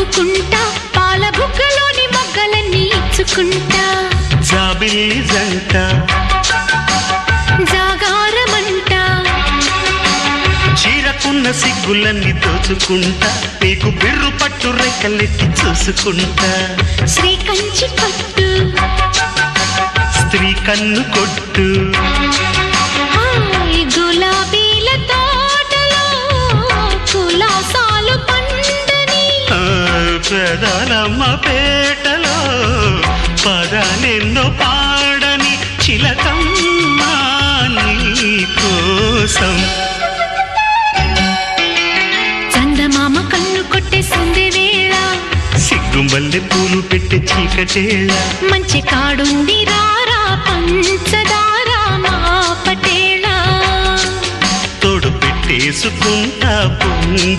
నవ్వుకుంటా పాల బుగ్గలోని మొగ్గలన్నీ ఇచ్చుకుంటా జాబిల్లి జంట జాగారమంట చీరకున్న సిగ్గులన్నీ దోచుకుంటా నీకు బిర్రు పట్టు రెక్కలెట్టి చూసుకుంటా శ్రీకంచి పట్టు స్త్రీ కన్ను కొట్టు గులాబీల తోటలో కులాసాలు పండని పెదాలమ్మ పేటలో పదాలెన్నో పాడని చిలకమ్మ నీ కోసం చందమామ కన్ను కొట్టేసింది వేళ సిగ్గుమల్లె పూలు పెట్టి చీకటేళ మంచి కాడుంది రారా పంచదార మా పటేళ తోడు పెట్టేసుకుంటా పొంగు